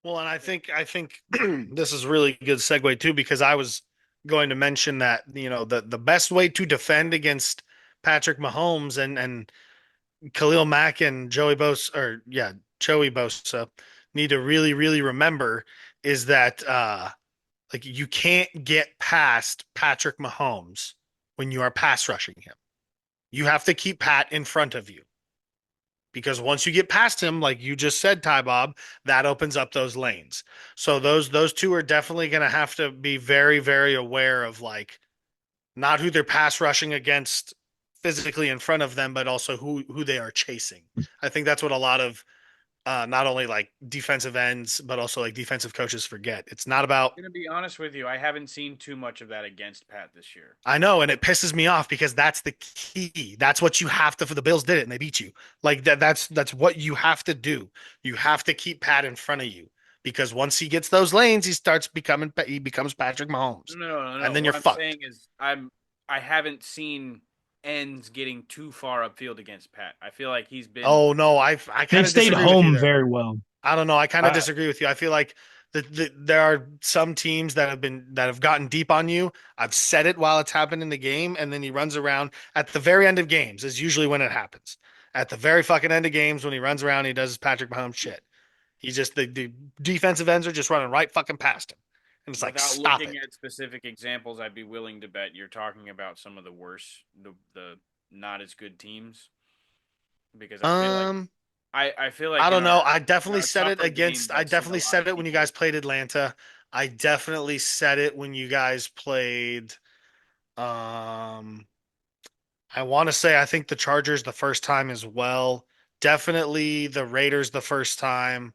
Well, and I think this is really good segue too, because I was going to mention that, the best way to defend against Patrick Mahomes and Khalil Mack and Joey Bosa need to really, really remember is that like you can't get past Patrick Mahomes when you are pass rushing him. You have to keep Pat in front of you. Because once you get past him, like you just said, Ty Bob, that opens up those lanes. So those two are definitely going to have to be very, very aware of like not who they're pass rushing against physically in front of them, but also who they are chasing. I think that's what a lot of not only like defensive ends, but also like defensive coaches forget. It's not about I'm gonna be honest with you. I haven't seen too much of that against Pat this year. I know, and it pisses me off because that's the key. That's what you have to. For the Bills did it, and they beat you. Like that. That's what you have to do. You have to keep Pat in front of you because once he gets those lanes, he becomes Patrick Mahomes, No. and then you're What I'm fucked. saying is I haven't seen ends getting too far upfield against Pat. I feel like he's been Oh no, I kind They've of stayed disagree with you home there. very well. I don't know. I kind of Uh, disagree with you. I feel like there are some teams that have gotten deep on you. I've said it while it's happened in the game, and then he runs around at the very end of games is usually when it happens. At the very fucking end of games when he runs around, he does his Patrick Mahomes shit. He's just the defensive ends are just running right fucking past him, and it's like without stop looking it. at specific examples. I'd be willing to bet you're talking about some of the worse, the not as good teams because Um, I feel like I in don't know. our tougher games I I've seen a definitely lot said of it when you guys people. played Atlanta. I definitely said it when you guys played. Um, I want to say I think the Chargers the first time as well. Definitely the Raiders the first time.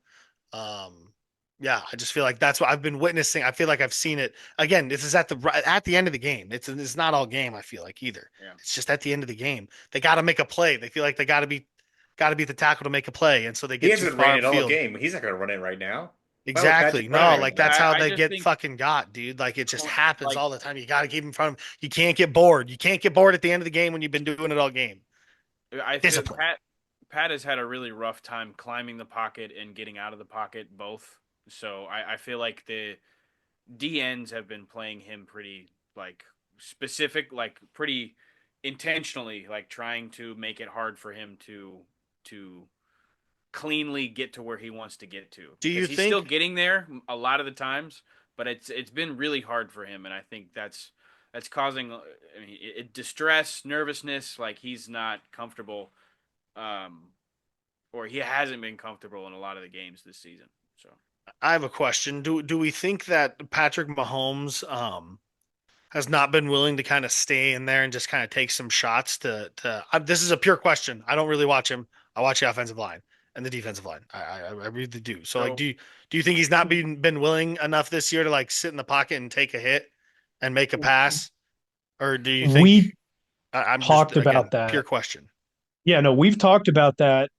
Um, yeah, I just feel like that's what I've been witnessing. I feel like I've seen it again. This is at the end of the game. It's not all game. I feel like either. Yeah. It's just at the end of the game. They got to make a play. They feel like they got to be the tackle to make a play, and so they He get too hasn't far ran it all upfield. game. He's not going to run it right now. Why would Pat Exactly. run it No, right like now? that's how I they just get think fucking got, dude. Like it just point happens like all the time. You got to keep in front of him. You can't get bored. You can't get bored at the end of the game when you've been doing it all game. I feel Discipline. Pat has had a really rough time climbing the pocket and getting out of the pocket both. So I feel like the DNs have been playing him pretty like specific, like pretty intentionally, like trying to make it hard for him to cleanly get to where he wants to get to Do because you he's still think getting there a lot of the times, but it's been really hard for him, and I think that's causing distress, nervousness, like he's not comfortable, um, or he hasn't been comfortable in a lot of the games this season. So I have a question. Do we think that Patrick Mahomes has not been willing to kind of stay in there and just kind of take some shots this is a pure question. I don't really watch him. I watch the offensive line and the defensive line. I really do. So like so do you think he's not been willing enough this year to like sit in the pocket and take a hit and make a pass? Or do you think we I'm just talked again about pure that. question. Yeah, no, we've talked about that.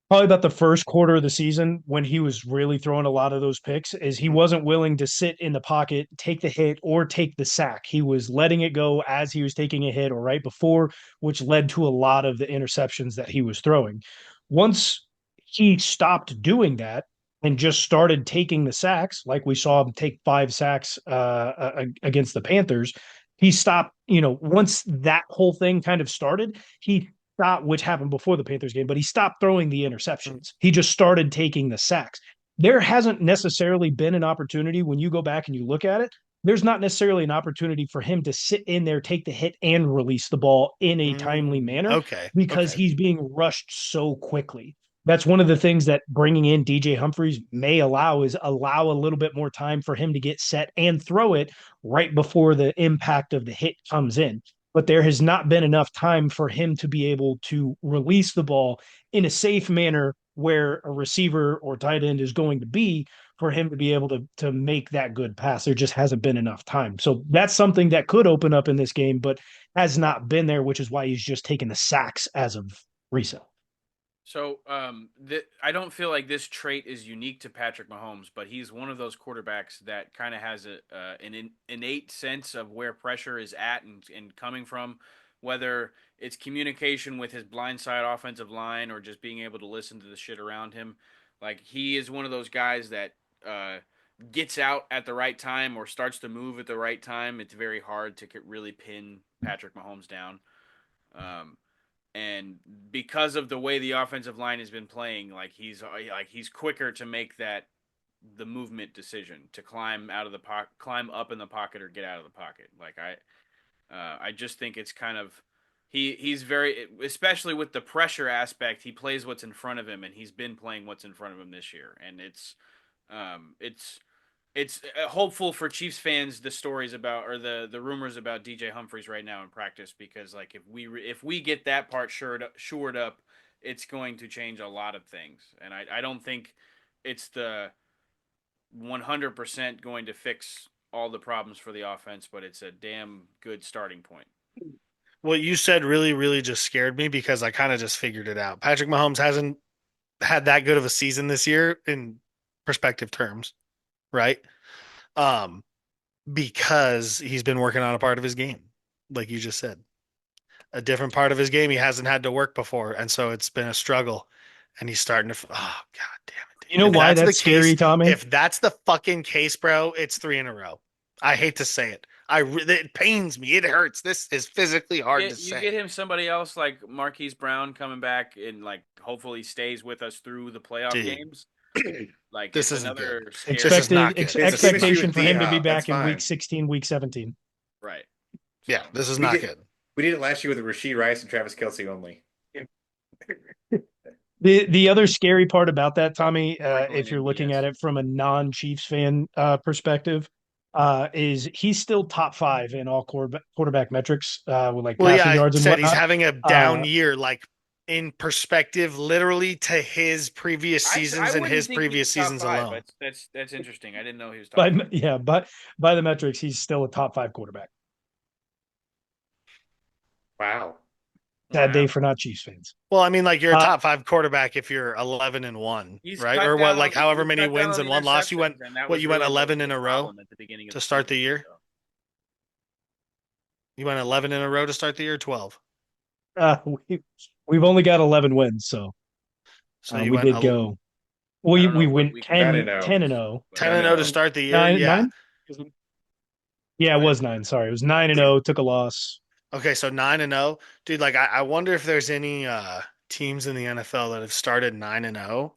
Probably about the first quarter of the season when he was really throwing a lot of those picks, is he Mhm. wasn't willing to sit in the pocket, take the hit, or take the sack. He was letting it go as he was taking a hit or right before, which led to a lot of the interceptions that he was throwing. Once he stopped doing that and just started taking the sacks, like we saw him take 5 sacks against the Panthers, he stopped, once that whole thing kind of started, he stopped, which happened before the Panthers game, but he stopped throwing the interceptions. He just started taking the sacks. There hasn't necessarily been an opportunity when you go back and you look at it. There's not necessarily an opportunity for him to sit in there, take the hit, and release the ball in a timely manner Okay. because Okay. he's being rushed so quickly. That's one of the things that bringing in DJ Humphries may allow a little bit more time for him to get set and throw it right before the impact of the hit comes in, but there has not been enough time for him to be able to release the ball in a safe manner where a receiver or tight end is going to be for him to be able to make that good pass. There just hasn't been enough time. So that's something that could open up in this game, but has not been there, which is why he's just taken the sacks as of recent. I don't feel like this trait is unique to Patrick Mahomes, but he's one of those quarterbacks that kind of has an innate sense of where pressure is at and coming from, whether it's communication with his blindside offensive line or just being able to listen to the shit around him. Like he is one of those guys that gets out at the right time or starts to move at the right time. It's very hard to really pin Patrick Mahomes down. And because of the way the offensive line has been playing, he's quicker to make the movement decision to climb out of the pocket, climb up in the pocket, or get out of the pocket. I just think it's kind of he's very, especially with the pressure aspect. He plays what's in front of him, and he's been playing what's in front of him this year, and it's hopeful for Chiefs fans, the stories about, or the rumors about DJ Humphries right now in practice, because if we get that part shored up, it's going to change a lot of things. And I don't think it's the 100% going to fix all the problems for the offense, but it's a damn good starting point. What you said really, really just scared me because I kind of just figured it out. Patrick Mahomes hasn't had that good of a season this year in perspective terms, right? Because he's been working on a part of his game, like you just said. A different part of his game he hasn't had to work before, and so it's been a struggle. And he's starting to. Oh God damn it! You know why that's scary, case, Tommy? If that's the fucking case, bro, it's 3 in a row. I hate to say it. It pains me. It hurts. This is physically hard to say. You get him somebody else like Marquise Brown coming back and hopefully stays with us through the playoff games. This is another expectation for him to be back in week 16, week 17. Right. Yeah, this is not good. We did it last year with Rashee Rice and Travis Kelce only. The other scary part about that, Tommy, if you're looking at it from a non-Chiefs fan perspective, is he's still top 5 in all quarterback metrics with passing yards and whatnot. He's having a down year, in perspective, literally to his previous seasons and his previous seasons alone. That's interesting. I didn't know he was top 5. Yeah, but by the metrics, he's still a top 5 quarterback. Wow. Sad day for not Chiefs fans. Well, I mean, you're a top 5 quarterback if you're 11-1, right? Or what? However many wins and 1 loss you went. You went 11 in a row to start the year. You went 11 in a row to start the year. 12. We've only got 11 wins, so we did go. We went 10-0. 10-0 to start the year. 9? Yeah, it was 9. Sorry, it was 9-0. Took a loss. Okay, so 9-0, dude. I wonder if there's any teams in the NFL that have started 9-0,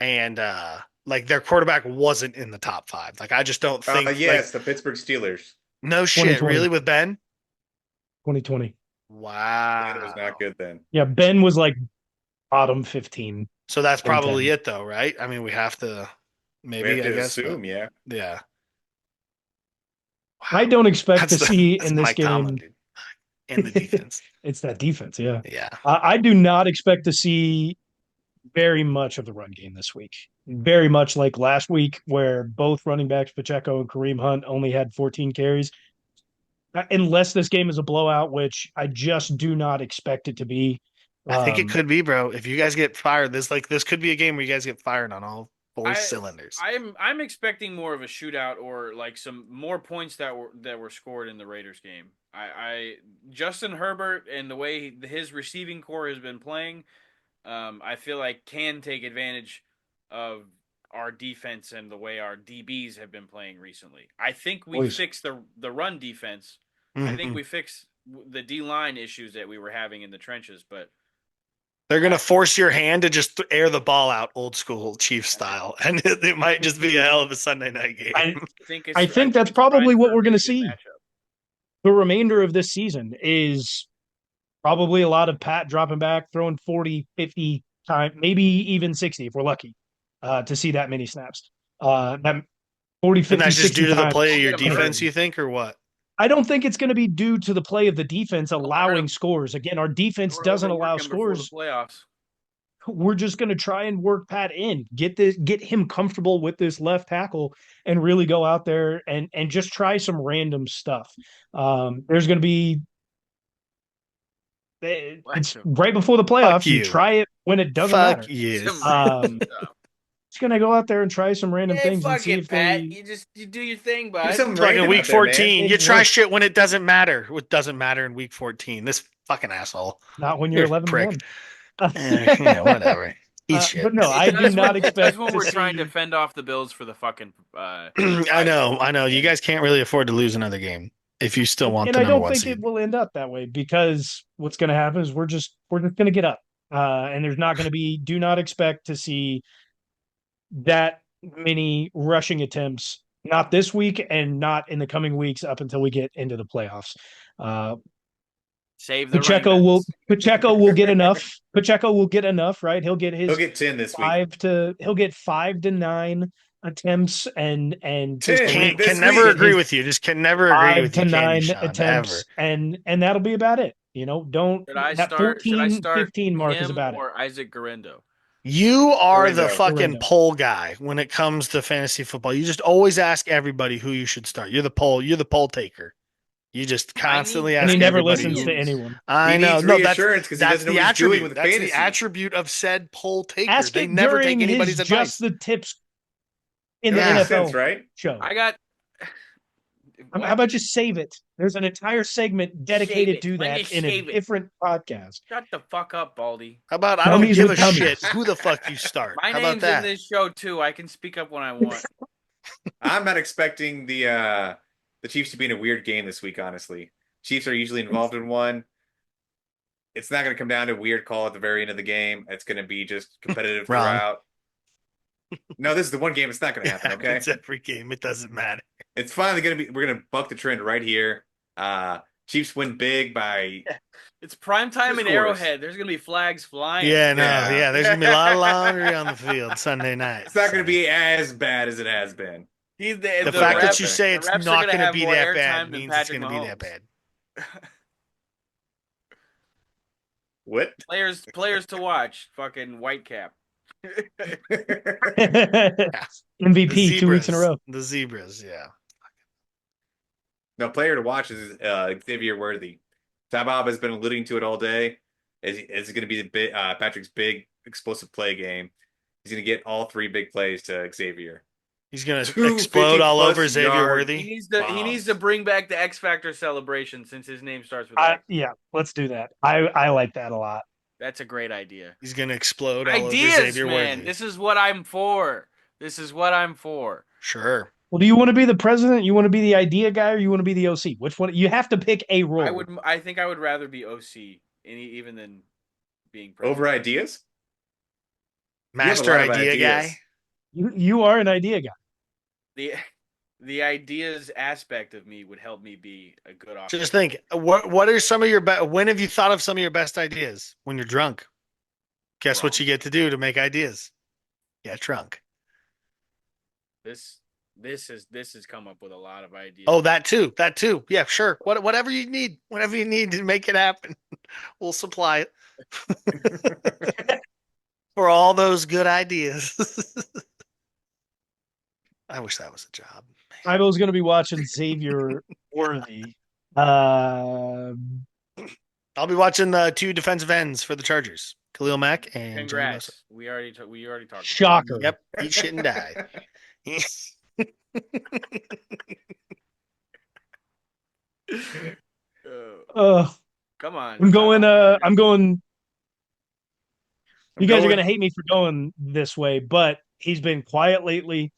and their quarterback wasn't in the top 5. I just don't think. Yes, the Pittsburgh Steelers. No shit, really, with Ben. 2020. Wow, it was not good then. Yeah, Ben was bottom 15. So that's probably it, though, right? I mean, we have to maybe. I guess assume, yeah. Wow. I don't expect to see in this game. In the defense. It's that defense, yeah. Yeah. I do not expect to see very much of the run game this week. Very much like last week, where both running backs, Pacheco and Kareem Hunt, only had 14 carries. Unless this game is a blowout, which I just do not expect it to be. I think it could be, bro. If you guys get fired, this could be a game where you guys get fired on all 4 cylinders. I'm expecting more of a shootout or some more points that were scored in the Raiders game. Justin Herbert and the way his receiving core has been playing, I feel can take advantage of our defense and the way our DBs have been playing recently. I think we fixed the run defense. Mm-hmm. I think we fixed the D-line issues that we were having in the trenches, but they're going to force your hand to just air the ball out old school Chiefs style, and it might just be a hell of a Sunday night game. I think that's probably what we're going to see. The remainder of this season is probably a lot of Pat dropping back, throwing 40, 50 times, maybe even 60 if we're lucky to see that many snaps. That 40, 50, and that's just due to the play of your times. defense, you think, or what? I don't think it's going to be due to the play of the defense allowing scores. Again, our defense doesn't allow scores. We're just going to try and work Pat in, get him comfortable with this left tackle, and really go out there and just try some random stuff. There's going to be it's right before the playoffs. You try it when it doesn't matter. It's going to go out there and try some random things and see if Pat. You do your thing, bud. Fucking week 14, you try shit when it doesn't matter. It doesn't matter in week 14. This fucking asshole. Not when you're 11-1. Yeah, whatever. Eat shit. But no, I do That's not when- expect That's when to we're trying to see- fend off the Bills for the fucking. I know. You guys can't really afford to lose another game if you still want and the I number don't one think seed. it will end up that way because what's going to happen is we're just going to get up, and there's not going to be. Do not expect to see that many rushing attempts. Not this week, and not in the coming weeks up until we get into the playoffs. Uh, Save the running Pacheco will get enough. Pacheco will get enough, right? He'll get He'll his get 10 this week. he'll get 5 to 9 attempts and 10 just Can this never week. agree with you. Just can never agree five with to you, can you, nine Sean? attempts Ever. and that'll be about it. You know, don't Should I that start? Should I 14, start 15 mark is him about it. or Isaac Garendo? You are the Garindo. fucking Garindo. poll guy when it comes to fantasy football. You just always ask everybody who you should start. You're the poll taker. You just constantly I And ask he never everybody listens who. to anyone. I He know. needs No, that's reassurance because he that's doesn't know the what he's doing attribute. with the That's fantasy. the attribute of said poll taker. Ask They it never during take anybody's his advice. just the tips in That the makes NFL sense, right? show. I got. How about just save it? There's an entire segment dedicated it. to Let me that in a shave it. different podcast. Shut the fuck up, Baldy. How about I don't Dummies give a with tummies. shit who the fuck you start? My How about name's in that? this show too. I can speak up when I want. I'm not expecting the Chiefs to be in a weird game this week, honestly. Chiefs are usually involved in one. It's not going to come down to a weird call at the very end of the game. It's going to be just competitive Wrong. throughout. No, this is the one game it's not going to happen, okay? It's every game. It doesn't matter. It's finally going to be, we're going to buck the trend right here. Chiefs win big by, It's prime time Who in scores? Arrowhead. There's gonna be flags flying. Yeah, no, Yeah. yeah. There's gonna be a lot of laundry on the field Sunday night. it's not going so. to be as bad as it has been. The the fact ref- that you say the it's refs are not gonna going to have be more that airtime bad than means it's Patrick going to be that Mahomes. bad. What? Players to watch. Fucking Whitecap. MVP 2 weeks in a row. The Zebras, yeah. No, player to watch is Xavier Worthy. Tabob has been alluding to it all day. It's going to be Patrick's big explosive play game. He's going to get all three big plays to Xavier. He's going to 250 explode all over plus Xavier yard. Worthy. He needs to bring back the X Factor celebration since his name starts with X. Yeah, let's do that. I like that a lot. That's a great idea. He's going to explode all over Ideas, Xavier man. Worthy. This is what I'm for. Sure. Well, do you want to be the president? You want to be the idea guy, or you want to be the OC? Which one? You have to pick a role. I think I would rather be OC even than being president. Over ideas? Master lot of idea ideas. guy. You are an idea guy. The ideas aspect of me would help me be a good officer. Just think, what are some of your when have you thought of some of your best ideas? When you're drunk. Guess what Drunk. you get to do to make ideas? Get drunk. This has come up with a lot of ideas. Oh, that too. Yeah, sure. Whatever you need to make it happen, we'll supply it for all those good ideas. I wish that was a job. Ibo's going to be watching Xavier Worthy. I'll be watching the two defensive ends for the Chargers, Khalil Mack and Johnny Congrats. Bosa. We already talked. about Shocker. Yep, eat shit and die. it. Come on. I'm going. I'm going. You guys are going- going to hate me for going this way, but he's been quiet lately.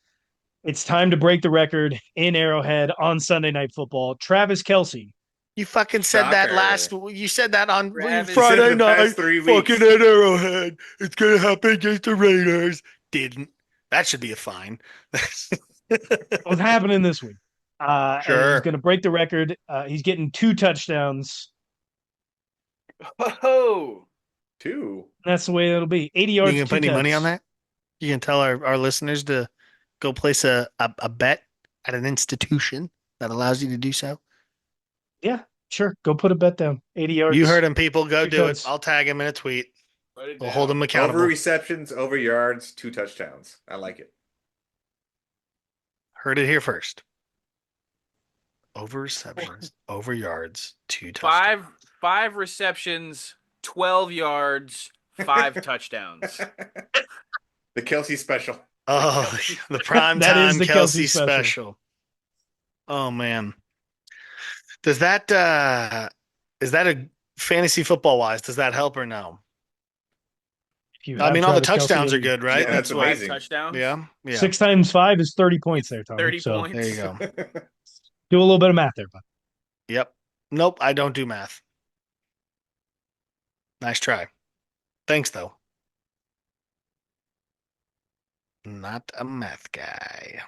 It's time to break the record in Arrowhead on Sunday Night Football. Travis Kelce. You fucking said that Shocker. You said that on Travis Friday said it the night. past 3 weeks. Fucking at Arrowhead. It's gonna happen against the Raiders. Didn't. That should be a fine. What's happening this week? And Sure. he's going to break the record. He's getting 2 touchdowns. Oh, 2. That's the way it'll be. 80 You yards. gonna 2 put any money on touchdowns. that? You can tell our listeners to go place a bet at an institution that allows you to do so. Yeah, sure. Go put a bet down. 80 yards. You heard him, people. Go Two do touchdowns. it. I'll tag him in a tweet. put it We'll down. hold him accountable. Over receptions, over yards, 2 touchdowns. I like it. Heard it here first. Over receptions, over yards, 2 touchdowns. Five receptions, 12 yards, 5 touchdowns. The Kelsey special. Oh, the prime That is time the Kelsey Kelce special. special. Oh man. Does that is that a fantasy football wise? Does that help or no? If you I have mean, all the Travis Kelce touchdowns are and good, right? Yeah, that's what. amazing. touchdowns. Yeah. Yeah. 6 times 5 is 30 points there, Tommy. 30 So points. There you go. do a little bit of math there, bud. Yep. Nope. I don't do math. Nice try. Thanks, though. Not a math guy.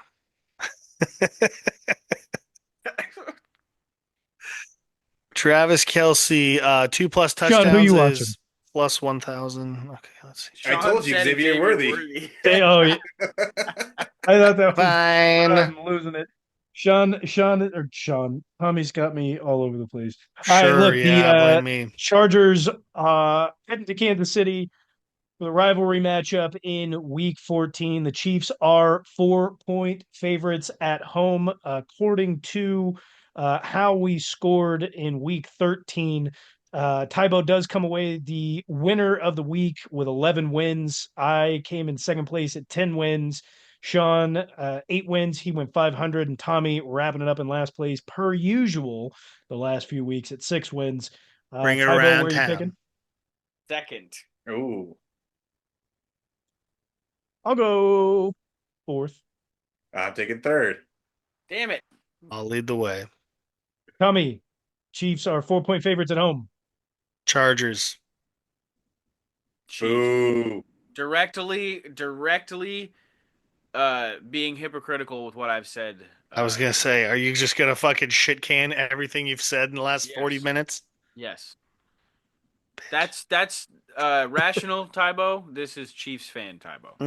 Travis Kelsey, 2+ Sean, who you touchdowns watching? is plus 1,000. Okay, let's see. I told you, said Xavier Worthy. Oh, yeah. I thought that was Fine. I'm losing it. Sean. Tommy's got me all over the place. All right, Sure, look, yeah, the blame me. Chargers heading to Kansas City for the rivalry matchup in Week 14. The Chiefs are 4-point favorites at home, according to how we scored in Week 13. Tybo does come away the winner of the week with 11 wins. I came in second place at 10 wins. Sean, 8 wins. He went 500. And Tommy wrapping it up in last place, per usual, the last few weeks at 6 wins. Bring it Tybo, around where are you town. picking? Second. Ooh, I'll go fourth. I'm taking third. Damn it. I'll lead the way. Tommy, Chiefs are 4-point favorites at home. Chargers. Chiefs. Ooh. Directly being hypocritical with what I've said. I was gonna say, are you just gonna fucking shit can everything you've said in the last 40 Yes. minutes? Yes. That's rational, Tybo. This is Chiefs fan, Tybo.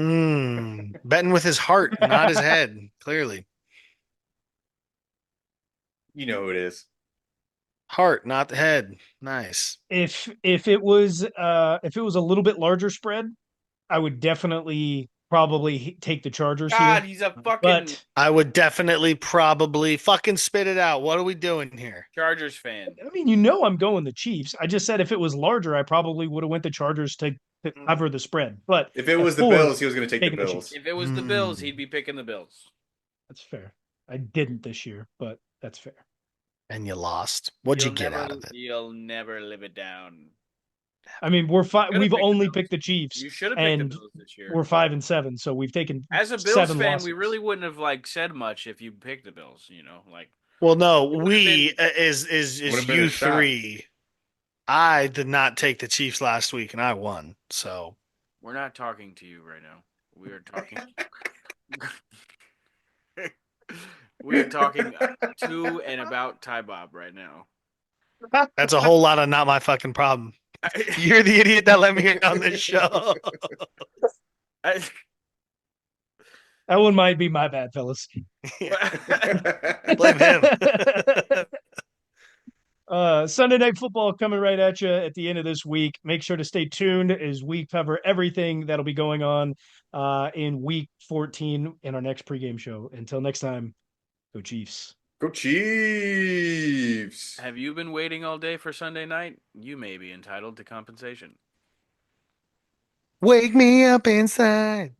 Betting with his heart, not his head, clearly. You know who it is. Heart, not the head. Nice. If it was a little bit larger spread, I would definitely probably take the Chargers God, here. he's a fucking But I would definitely probably fucking spit it out. What are we doing here? Chargers fan. I mean, I'm going the Chiefs. I just said if it was larger, I probably would have went the Chargers to cover the spread. But If it at was the 4, Bills, he was going to take the taking the Bills. If it was the Bills, he'd be picking the Bills. that's fair. I didn't this year, but that's fair. And you lost. What'd you get never, out of it? You'll never live it down. I mean, we've picked the only Bills. picked the Chiefs. You should have picked the and Bills this year. we're 5-7, so we've taken As a Bills 7 fan, losses. we really wouldn't have said much if you picked the Bills. Well, no, would've we been- is Would've been a you shot. three. I did not take the Chiefs last week, and I won. So We're not talking to you right now. We are talking. We are talking to and about Ty Bob right now. that's a whole lot of not my fucking problem. You're the idiot that let me in on this show. That one might be my bad, fellas. Blame him. Sunday Night Football coming right at you at the end of this week. Make sure to stay tuned as we cover everything that'll be going on in Week 14 in our next pregame show. Until next time, go Chiefs. Go Chiefs. Have you been waiting all day for Sunday night? You may be entitled to compensation. Wake me up inside.